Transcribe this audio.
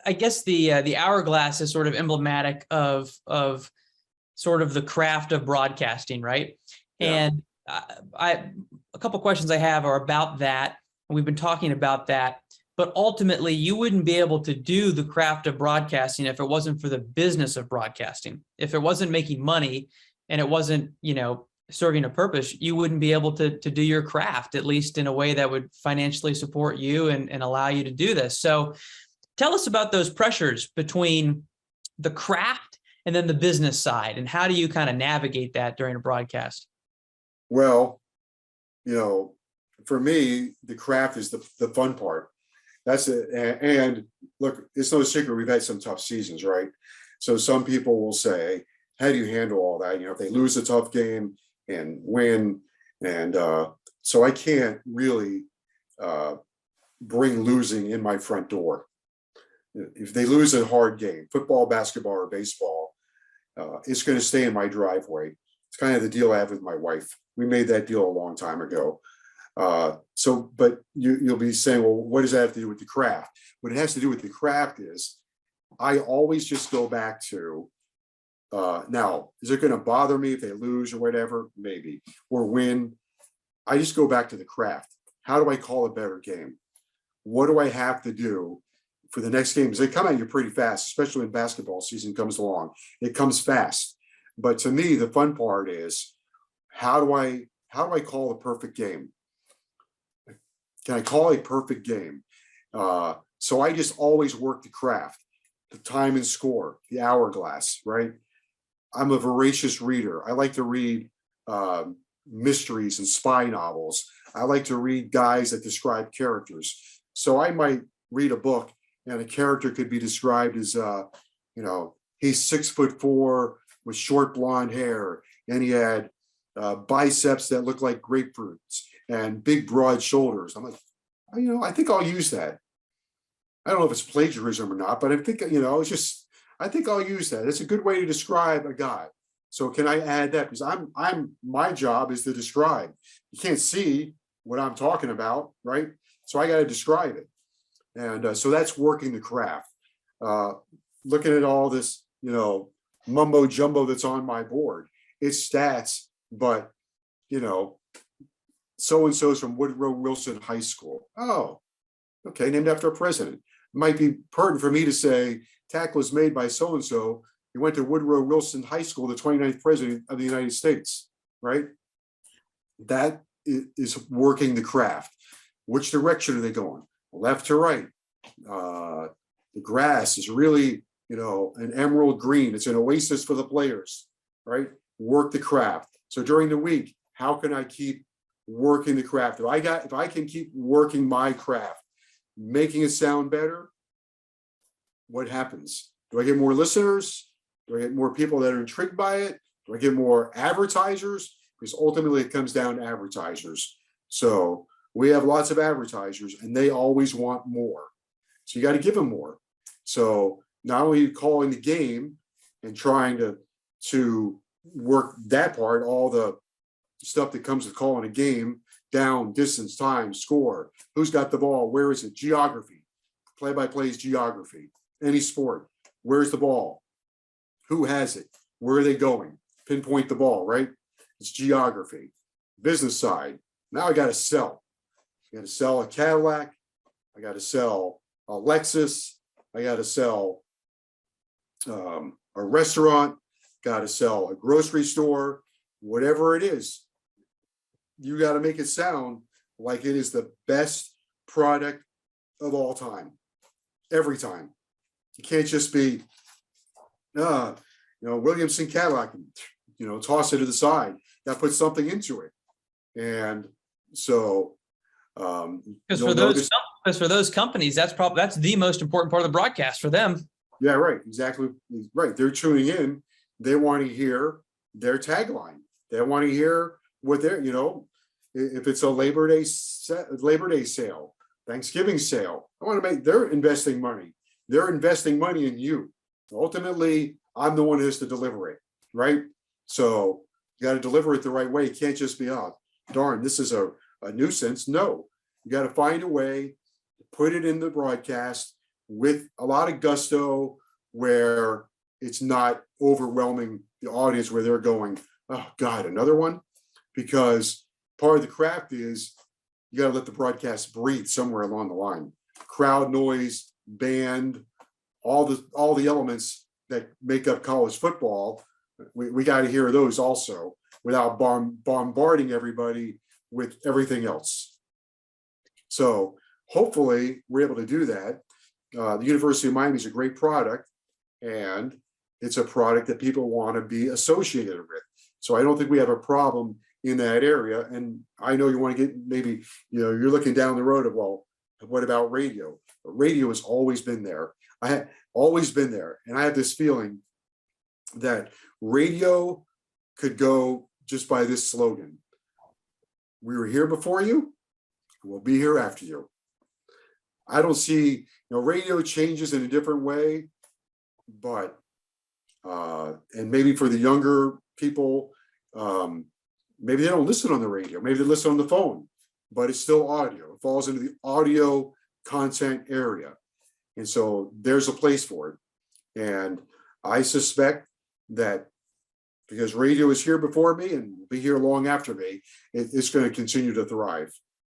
I guess the hourglass is sort of emblematic of sort of the craft of broadcasting, right? Yeah. And I a couple questions I have are about that. We've been talking about that, but ultimately, you wouldn't be able to do the craft of broadcasting if it wasn't for the business of broadcasting. If it wasn't making money and it wasn't, serving a purpose, you wouldn't be able to do your craft, at least in a way that would financially support you and allow you to do this. So tell us about those pressures between the craft and then the business side, and how do you kind of navigate that during a broadcast? Well, for me, the craft is the fun part. That's it. And look, it's no secret we've had some tough seasons, right? So some people will say, how do you handle all that? If they lose a tough game and win. And so I can't really bring losing in my front door. If they lose a hard game, football, basketball, or baseball, it's going to stay in my driveway. It's kind of the deal I have with my wife. We made that deal a long time ago. But you'll be saying, well, what does that have to do with the craft? What it has to do with the craft is I always just go back to, now, is it going to bother me if they lose or whatever? Maybe, or win. I just go back to the craft. How do I call a better game? What do I have to do for the next game? Because they come at you pretty fast, especially when basketball season comes along. It comes fast. But to me, the fun part is how do I call the perfect game? Can I call a perfect game? So I just always work the craft, the time and score, the hourglass, right? I'm a voracious reader. I like to read mysteries and spy novels. I like to read guys that describe characters. So I might read a book and a character could be described as, he's 6'4" with short blonde hair, and he had biceps that look like grapefruits and big broad shoulders. I'm like, I think I'll use that. I don't know if it's plagiarism or not, but I think, I think I'll use that. It's a good way to describe a guy. So can I add that? Because my job is to describe. You can't see what I'm talking about, right? So I got to describe it. And so that's working the craft. Looking at all this, mumbo jumbo that's on my board. It's stats, but, so-and-so's from Woodrow Wilson High School. Oh, okay, named after a president. It might be pertinent for me to say, tackle was made by so-and-so. He went to Woodrow Wilson High School, the 29th president of the United States, right? That is working the craft. Which direction are they going? Left to right. The grass is really, an emerald green. It's an oasis for the players, right? Work the craft. So during the week, how can I keep working the craft? If I can keep working my craft, making it sound better, what happens? Do I get more listeners? Do I get more people that are intrigued by it? Do I get more advertisers? Because ultimately it comes down to advertisers. So we have lots of advertisers and they always want more. So you got to give them more. So not only calling the game and trying to work that part, all the stuff that comes with calling a game, down, distance, time, score, who's got the ball, where is it, geography, play-by-play is geography, any sport, where's the ball, who has it, where are they going, pinpoint the ball, right? It's geography. Business side, now I got to sell. I got to sell a Cadillac, I got to sell a Lexus, I got to sell a restaurant, got to sell a grocery store, whatever it is. You got to make it sound like it is the best product of all time, every time. You can't just be, Williamson Cadillac, toss it to the side. Got to put something into it. And so, because for those companies, that's the most important part of the broadcast for them. Yeah, right. Exactly. Right. They're tuning in. They want to hear their tagline. They want to hear what they're, if it's a Labor Day sale, Thanksgiving sale, they're investing money. They're investing money in you. Ultimately, I'm the one who has to deliver it, right? So you got to deliver it the right way. You can't just be, oh, darn, this is a nuisance. No, you got to find a way to put it in the broadcast with a lot of gusto, where it's not overwhelming the audience where they're going, oh God, another one? Because part of the craft is you got to let the broadcast breathe somewhere along the line. Crowd noise, band, all the elements that make up college football, we got to hear those also without bombarding everybody with everything else. So hopefully we're able to do that. The University of Miami is a great product, and it's a product that people want to be associated with. So I don't think we have a problem in that area. And I know you want to get, maybe, you're looking down the road of, well, what about radio? Radio has always been there. I have always been there. And I have this feeling that radio could go just by this slogan: we were here before you, we'll be here after you. I don't see, radio changes in a different way, but and maybe for the younger people, maybe they don't listen on the radio, maybe they listen on the phone, but it's still audio. It falls into the audio content area. And so there's a place for it. And I suspect that because radio is here before me and will be here long after me, it's going to continue to thrive.